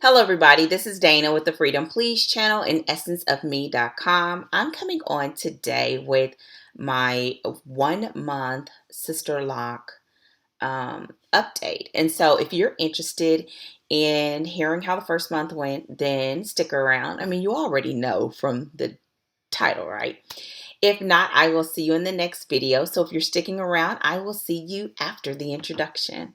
Hello everybody, this is Dana with the Freedom Please channel and essenceofme.com. I'm coming on today with my 1 month Sisterlock update. And so if you're interested in hearing how the first month went, then stick around. I mean, you already know from the title, right? If not, I will see you in the next video. So if you're sticking around, I will see you after the introduction.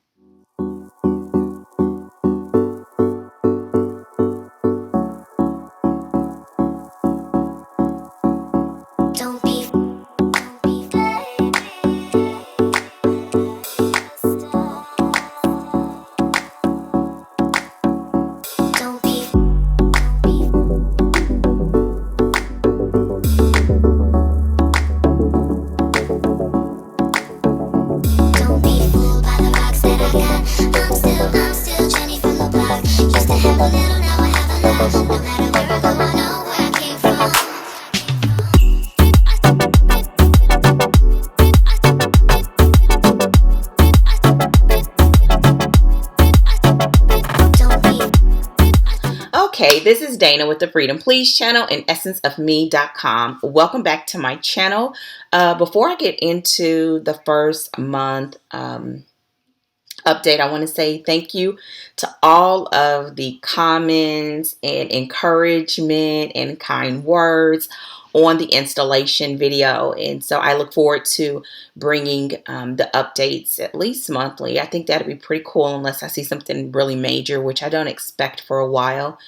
Okay, this is Dana with the Freedom Please channel and essenceofme.com. Welcome back to my channel. Before I get into the first month update, I want to say thank you to all of the comments and encouragement and kind words on the installation video. And so I look forward to bringing the updates at least monthly. I think that'd be pretty cool unless I see something really major, which I don't expect for a while.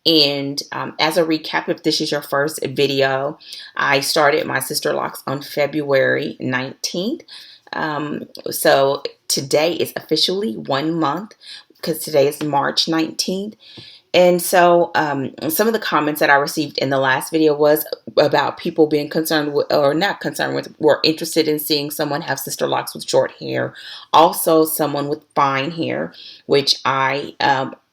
And as a recap, if this is your first video, I started my Sisterlocks on February 19th. So today is officially 1 month because today is March 19th. And so some of the comments that I received in the last video was about people being concerned with, or not concerned with, were interested in seeing someone have Sisterlocks with short hair. Also someone with fine hair, which I'm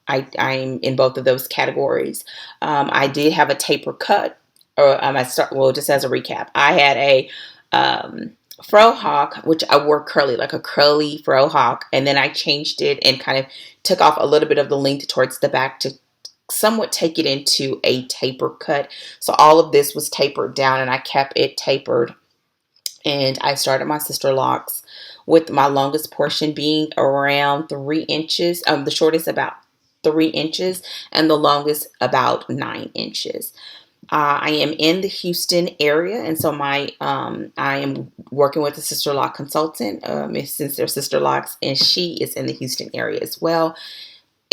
in both of those categories. I did have a taper cut, or just as a recap, I had a fro hawk, which I wore curly, like a curly fro hawk, and then I changed it and kind of took off a little bit of the length towards the back to somewhat take it into a taper cut. So all of this was tapered down and I kept it tapered. And I started my Sisterlocks with my longest portion being around 3 inches. The shortest about 3 inches and the longest about 9 inches. I am in the Houston area, and so I am working with a Sisterlock consultant, since they're Sisterlocks, and she is in the Houston area as well.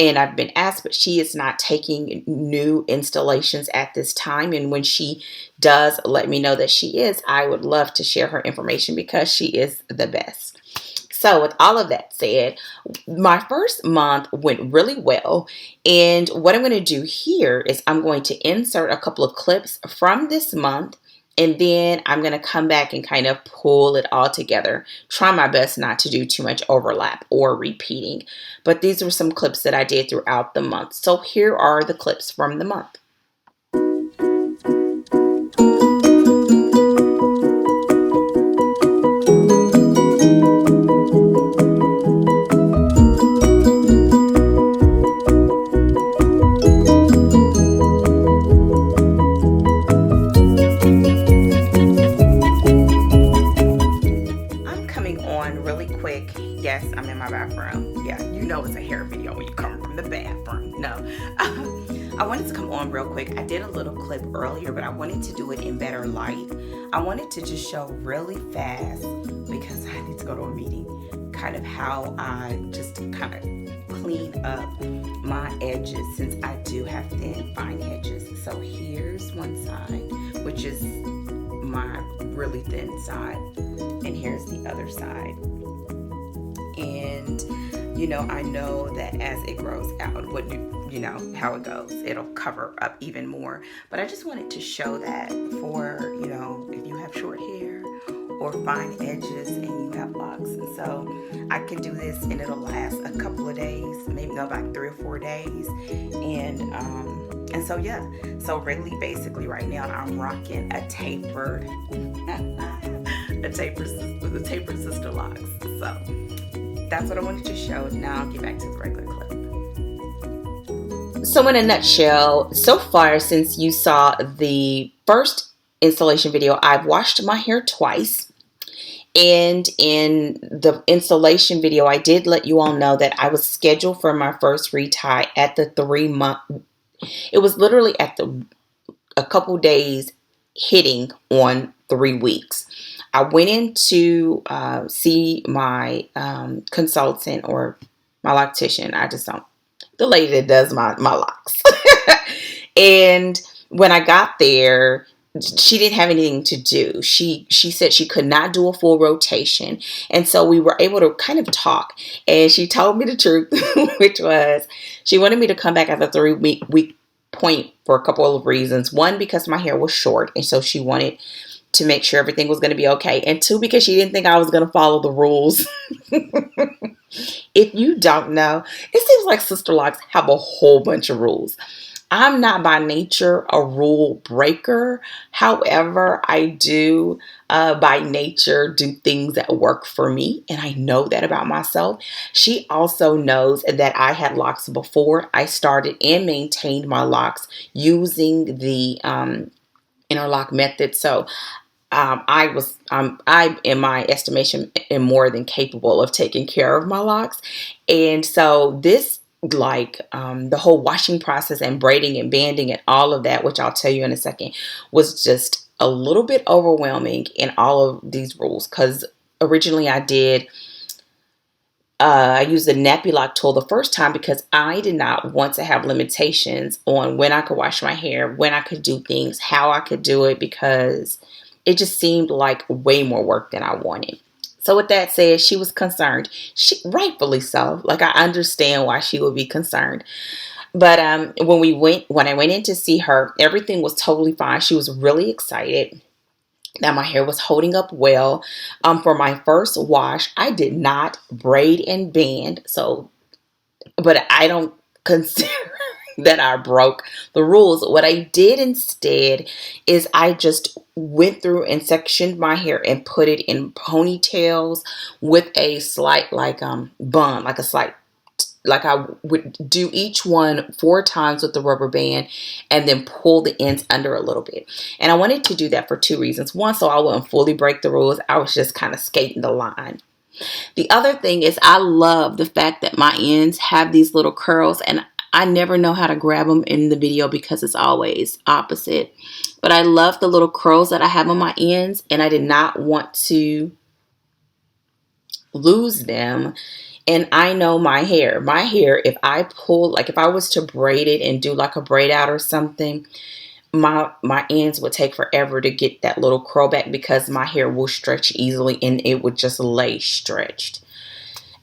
And I've been asked, but she is not taking new installations at this time. And when she does let me know that she is, I would love to share her information because she is the best. So with all of that said, my first month went really well. And what I'm going to do here is I'm going to insert a couple of clips from this month. And then I'm going to come back and kind of pull it all together. Try my best not to do too much overlap or repeating. But these were some clips that I did throughout the month. So here are the clips from the month. Yes, I'm in my bathroom. Yeah, you know it's a hair video when you come from the bathroom. No. I wanted to come on real quick. I did a little clip earlier, but I wanted to do it in better light. I wanted to just show really fast, because I need to go to a meeting, kind of how I just kind of clean up my edges, since I do have thin, fine edges. So here's one side, which is my really thin side, and here's the other side. And, you know, I know that as it grows out, you know how it goes, it'll cover up even more. But I just wanted to show that for, you know, if you have short hair or fine edges and you have locks. And so I can do this and it'll last a couple of days, maybe no, like 3 or 4 days. And so, yeah, so really basically right now I'm rocking a tapered, the tapered Sisterlocks. So that's what I wanted to show. Now I'll get back to the regular clip. So in a nutshell, so far since you saw the first installation video, I've washed my hair twice. And in the installation video, I did let you all know that I was scheduled for my first retie at the 3 month. It was literally at a couple days hitting on 3 weeks. I went in to see my consultant or my loctician. I just don't, the lady that does my locks. And when I got there, she didn't have anything to do. She said she could not do a full rotation. And so we were able to kind of talk. And she told me the truth, which was she wanted me to come back at the 3 week point for a couple of reasons. One, because my hair was short. And so she wanted to make sure everything was going to be okay. And two, because she didn't think I was going to follow the rules. If you don't know, it seems like Sisterlocks have a whole bunch of rules. I'm not by nature a rule breaker. However, I do by nature do things that work for me. And I know that about myself. She also knows that I had locks before I started and maintained my locks using the interlock method. So I, in my estimation, am more than capable of taking care of my locks. And so this, like the whole washing process and braiding and banding and all of that, which I'll tell you in a second, was just a little bit overwhelming in all of these rules. Because originally I used the nappy lock tool the first time because I did not want to have limitations on when I could wash my hair, when I could do things, how I could do it, because it just seemed like way more work than I wanted. So with that said, she was concerned. She rightfully so. Like, I understand why she would be concerned. But when I went in to see her, everything was totally fine. She was really excited that my hair was holding up well. For my first wash, I did not braid and band. So, but I don't consider that I broke the rules. What I did instead is I just went through and sectioned my hair and put it in ponytails with a slight bun, like a slight, like I would do each one 4 times with the rubber band and then pull the ends under a little bit. And I wanted to do that for 2 reasons. One, so I wouldn't fully break the rules. I was just kind of skating the line. The other thing is I love the fact that my ends have these little curls, and I never know how to grab them in the video because it's always opposite. But I love the little curls that I have on my ends, and I did not want to lose them. And I know my hair, if I pull, like if I was to braid it and do like a braid out or something, my ends would take forever to get that little curl back because my hair will stretch easily and it would just lay stretched.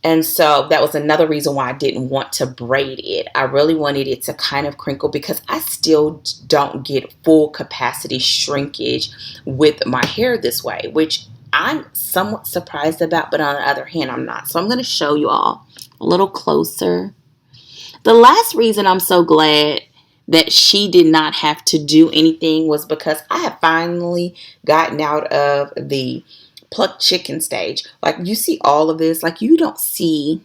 And so that was another reason why I didn't want to braid it. I really wanted it to kind of crinkle because I still don't get full capacity shrinkage with my hair this way, which I'm somewhat surprised about, but on the other hand, I'm not. So I'm going to show you all a little closer. The last reason I'm so glad that she did not have to do anything was because I have finally gotten out of the plucked chicken stage. Like, you see all of this, like you don't see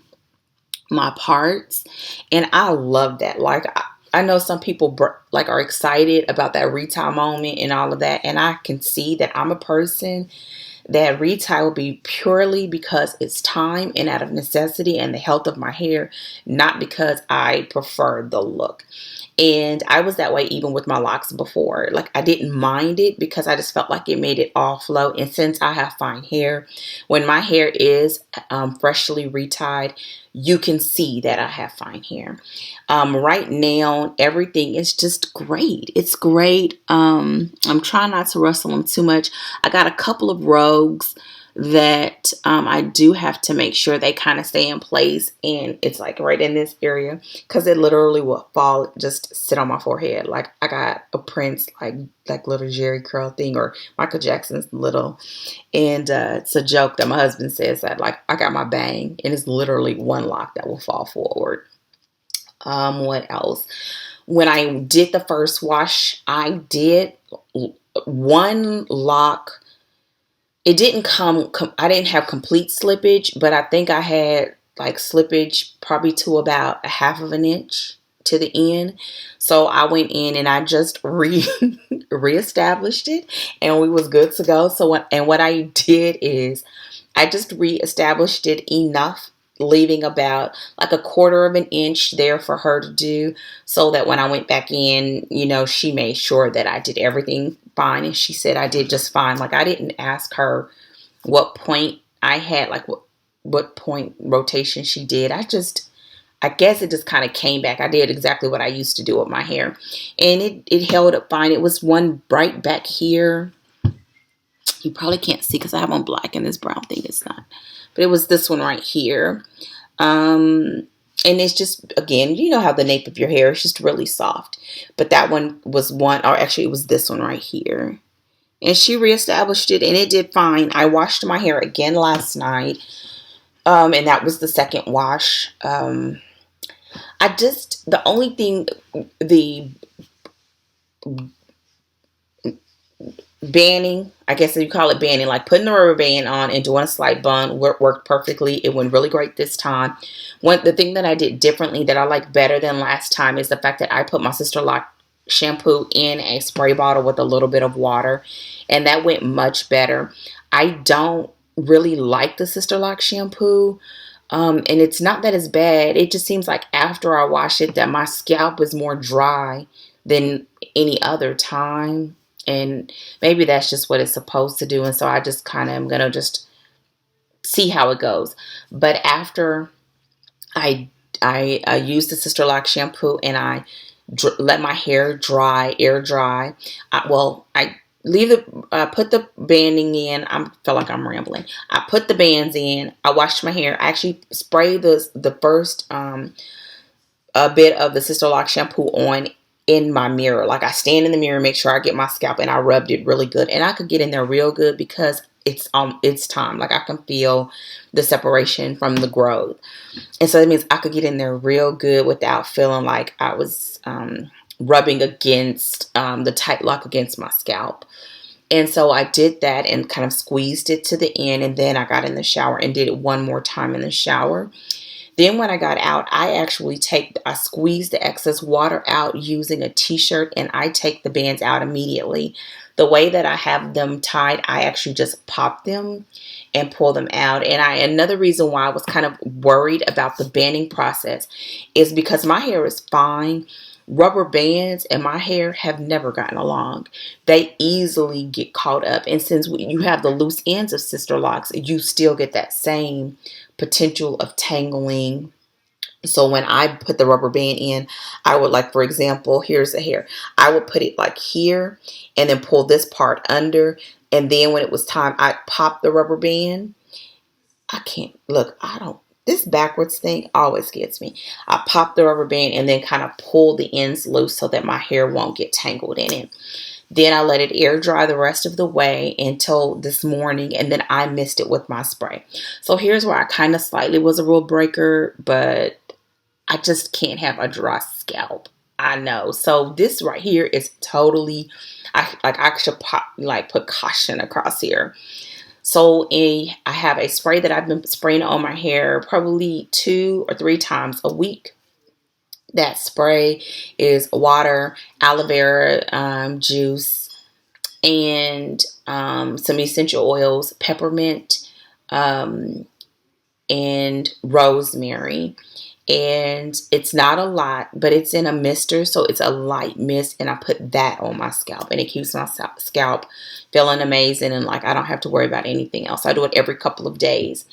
my parts, and I love that. Like, I know some people like are excited about that retie moment and all of that, and I can see that I'm a person that retie will be purely because it's time and out of necessity and the health of my hair, not because I prefer the look. And I was that way even with my locks before. Like, I didn't mind it because I just felt like it made it all flow. And since I have fine hair, when my hair is freshly retied, you can see that I have fine hair. Right now, everything is just great. It's great. I'm trying not to rustle them too much. I got a couple of rogues that I do have to make sure they kind of stay in place, and it's like right in this area because it literally will fall, just sit on my forehead. Like, I got a Prince like little Jerry curl thing, or Michael Jackson's little, and it's a joke that my husband says that like I got my bang and it's literally one lock that will fall forward. What else? When I did the first wash, I did one lock. It didn't I didn't have complete slippage, but I think I had like slippage probably to about 1/2 of an inch to the end. So I went in and I just reestablished it, and we was good to go. So what I did is I just reestablished it enough, leaving about like a quarter of an inch there for her to do, so that when I went back in, she made sure that I did everything fine, and she said I did just fine. Like, I didn't ask her what point I had, like what point rotation she did. I guess it just kind of came back. I did exactly what I used to do with my hair, and it held up fine. It was one bright back here. You probably can't see because I have on black and this brown thing is not. But it was this one right here. And it's just, again, you know how the nape of your hair is just really soft. But that one was one, or actually it was this one right here. And she reestablished it and it did fine. I washed my hair again last night. And that was the second wash. The only thing, the banding, I guess you call it banding, like putting the rubber band on and doing a slight bun worked perfectly. It went really great this time. The thing that I did differently that I like better than last time is the fact that I put my Sisterlocks shampoo in a spray bottle with a little bit of water, and that went much better. I don't really like the Sisterlocks shampoo. And it's not that it's bad. It just seems like after I wash it that my scalp is more dry than any other time. And maybe that's just what it's supposed to do. And so I just kind of am going to just see how it goes. But after I use the Sisterlocks shampoo and I let my hair dry, air dry. I put the banding in. I feel like I'm rambling. I put the bands in. I washed my hair. I actually sprayed the first a bit of the Sisterlocks shampoo on in my mirror. Like, I stand in the mirror, make sure I get my scalp, and I rubbed it really good. And I could get in there real good because it's time. Like, I can feel the separation from the growth. And so that means I could get in there real good without feeling like I was rubbing against the tight lock against my scalp. And so I did that and kind of squeezed it to the end. And then I got in the shower and did it one more time in the shower. Then when I got out, I squeezed the excess water out using a t-shirt, and I take the bands out immediately. The way that I have them tied, I actually just pop them and pull them out. And another reason why I was kind of worried about the banding process is because my hair is fine. Rubber bands and my hair have never gotten along. They easily get caught up. And since you have the loose ends of Sisterlocks, you still get that same potential of tangling. So when I put the rubber band in, I would, like, for example, here's the hair. I would put it like here and then pull this part under. And then when it was time, I'd pop the rubber band. This backwards thing always gets me. I pop the rubber band and then kind of pull the ends loose so that my hair won't get tangled in it. Then I let it air dry the rest of the way until this morning, and then I mist it with my spray. So here's where I kind of slightly was a rule breaker, but I just can't have a dry scalp. I know. So this right here is totally, I should put caution across here. So I have a spray that I've been spraying on my hair probably 2 or 3 times a week. That spray is water, aloe vera juice, and some essential oils, peppermint, and rosemary. And it's not a lot, but it's in a mister, so it's a light mist, and I put that on my scalp, and it keeps my scalp feeling amazing, and like I don't have to worry about anything else. I do it every couple of days.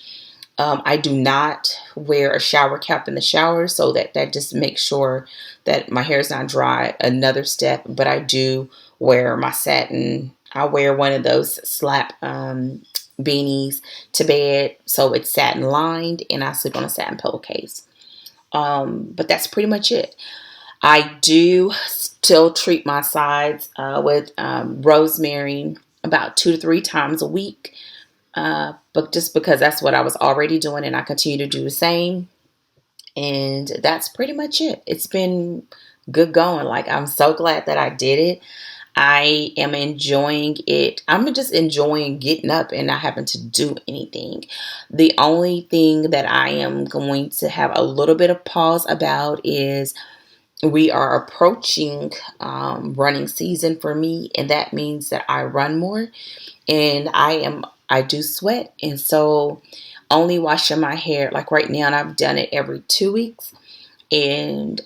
I do not wear a shower cap in the shower, so that just makes sure that my hair is not dry. Another step, but I do wear my satin. I wear one of those slap beanies to bed, so it's satin lined, and I sleep on a satin pillowcase. But that's pretty much it. I do still treat my sides with rosemary about 2 to 3 times a week. But just because that's what I was already doing, and I continue to do the same. And that's pretty much it. It's been good going. Like, I'm so glad that I did it. I am enjoying it. I'm just enjoying getting up and not having to do anything. The only thing that I am going to have a little bit of pause about is we are approaching running season for me, and that means that I run more, and I do sweat, and so only washing my hair like right now, and I've done it every 2 weeks, and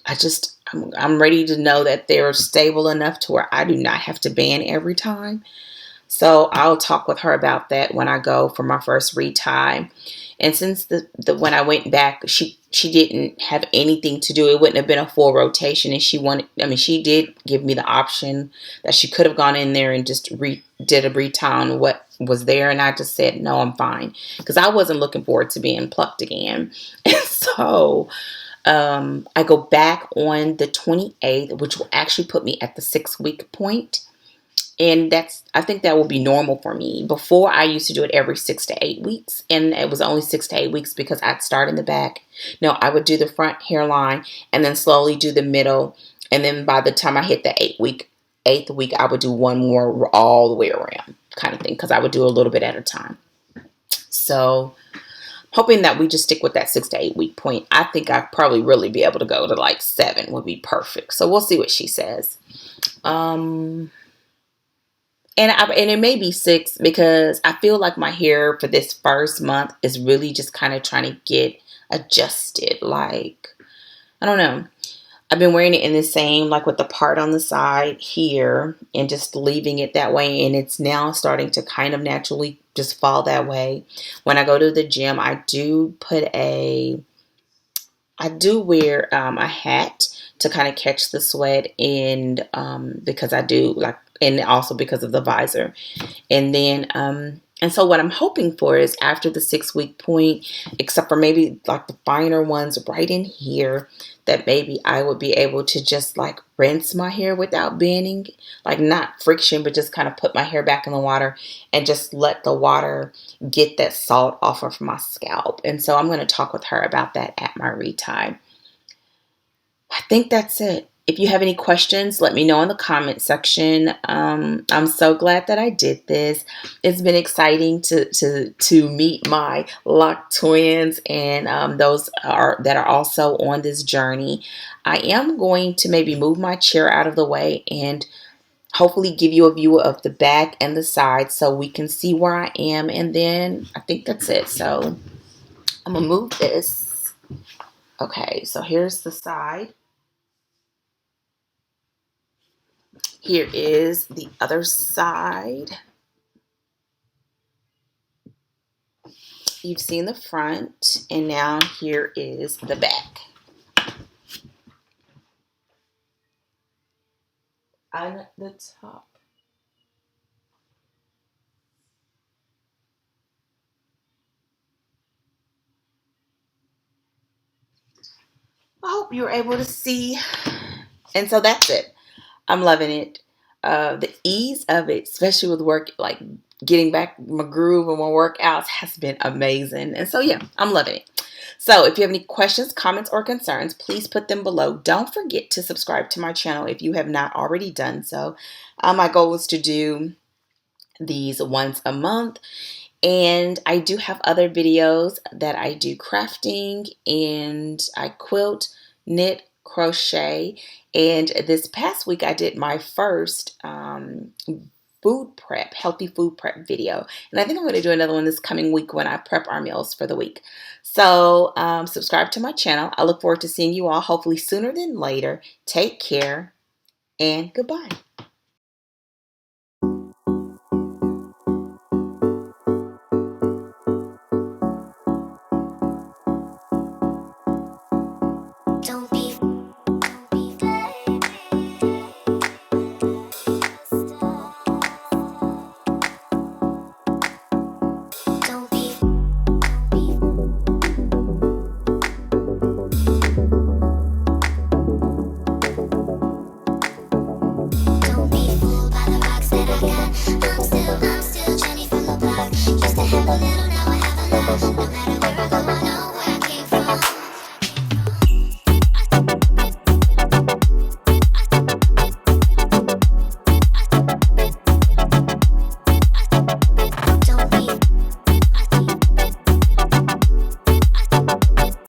I'm ready to know that they're stable enough to where I do not have to ban every time. So I'll talk with her about that when I go for my first retie. And since the when I went back, she didn't have anything to do. It wouldn't have been a full rotation, and she did give me the option that she could have gone in there and just did a retie on what was there, and I just said no, I'm fine, because I wasn't looking forward to being plucked again. And so I go back on the 28th, which will actually put me at the 6 week point. And I think that will be normal for me. Before, I used to do it every 6 to 8 weeks, and it was only 6 to 8 weeks because I'd start in the back. No, I would do the front hairline and then slowly do the middle. And then by the time I hit the eighth week, I would do one more all the way around kind of thing, because I would do a little bit at a time. So hoping that we just stick with that 6 to 8 week point. I think I'd probably really be able to go to like 7 would be perfect. So we'll see what she says. And it may be 6, because I feel like my hair for this first month is really just kind of trying to get adjusted. Like, I don't know. I've been wearing it in the same, like with the part on the side here, and just leaving it that way. And it's now starting to kind of naturally just fall that way. When I go to the gym, I do wear a hat to kind of catch the sweat, and because I do like, and also because of the visor. And then, and so what I'm hoping for is after the 6 week point, except for maybe like the finer ones right in here, that maybe I would be able to just like rinse my hair without banning, like not friction, but just kind of put my hair back in the water and just let the water get that salt off of my scalp. And so I'm going to talk with her about that at my retie. I think that's it. If you have any questions, let me know in the comment section. I'm so glad that I did this. It's been exciting to meet my lock twins, and those that are also on this journey. I am going to maybe move my chair out of the way and hopefully give you a view of the back and the side so we can see where I am. And then I think that's it. So I'm gonna move this. Okay, so here's the side. Here is the other side. You've seen the front, and now here is the back. On the top. I hope you're able to see. And so that's it. I'm loving it. The ease of it, especially with work, like getting back my groove and my workouts, has been amazing. And so, yeah, I'm loving it. So if you have any questions, comments, or concerns, please put them below. Don't forget to subscribe to my channel if you have not already done so. My goal is to do these once a month. And I do have other videos that I do crafting, and I quilt, knit, crochet. And this past week I did my first healthy food prep video. And I think I'm going to do another one this coming week when I prep our meals for the week. So subscribe to my channel. I look forward to seeing you all hopefully sooner than later. Take care and goodbye.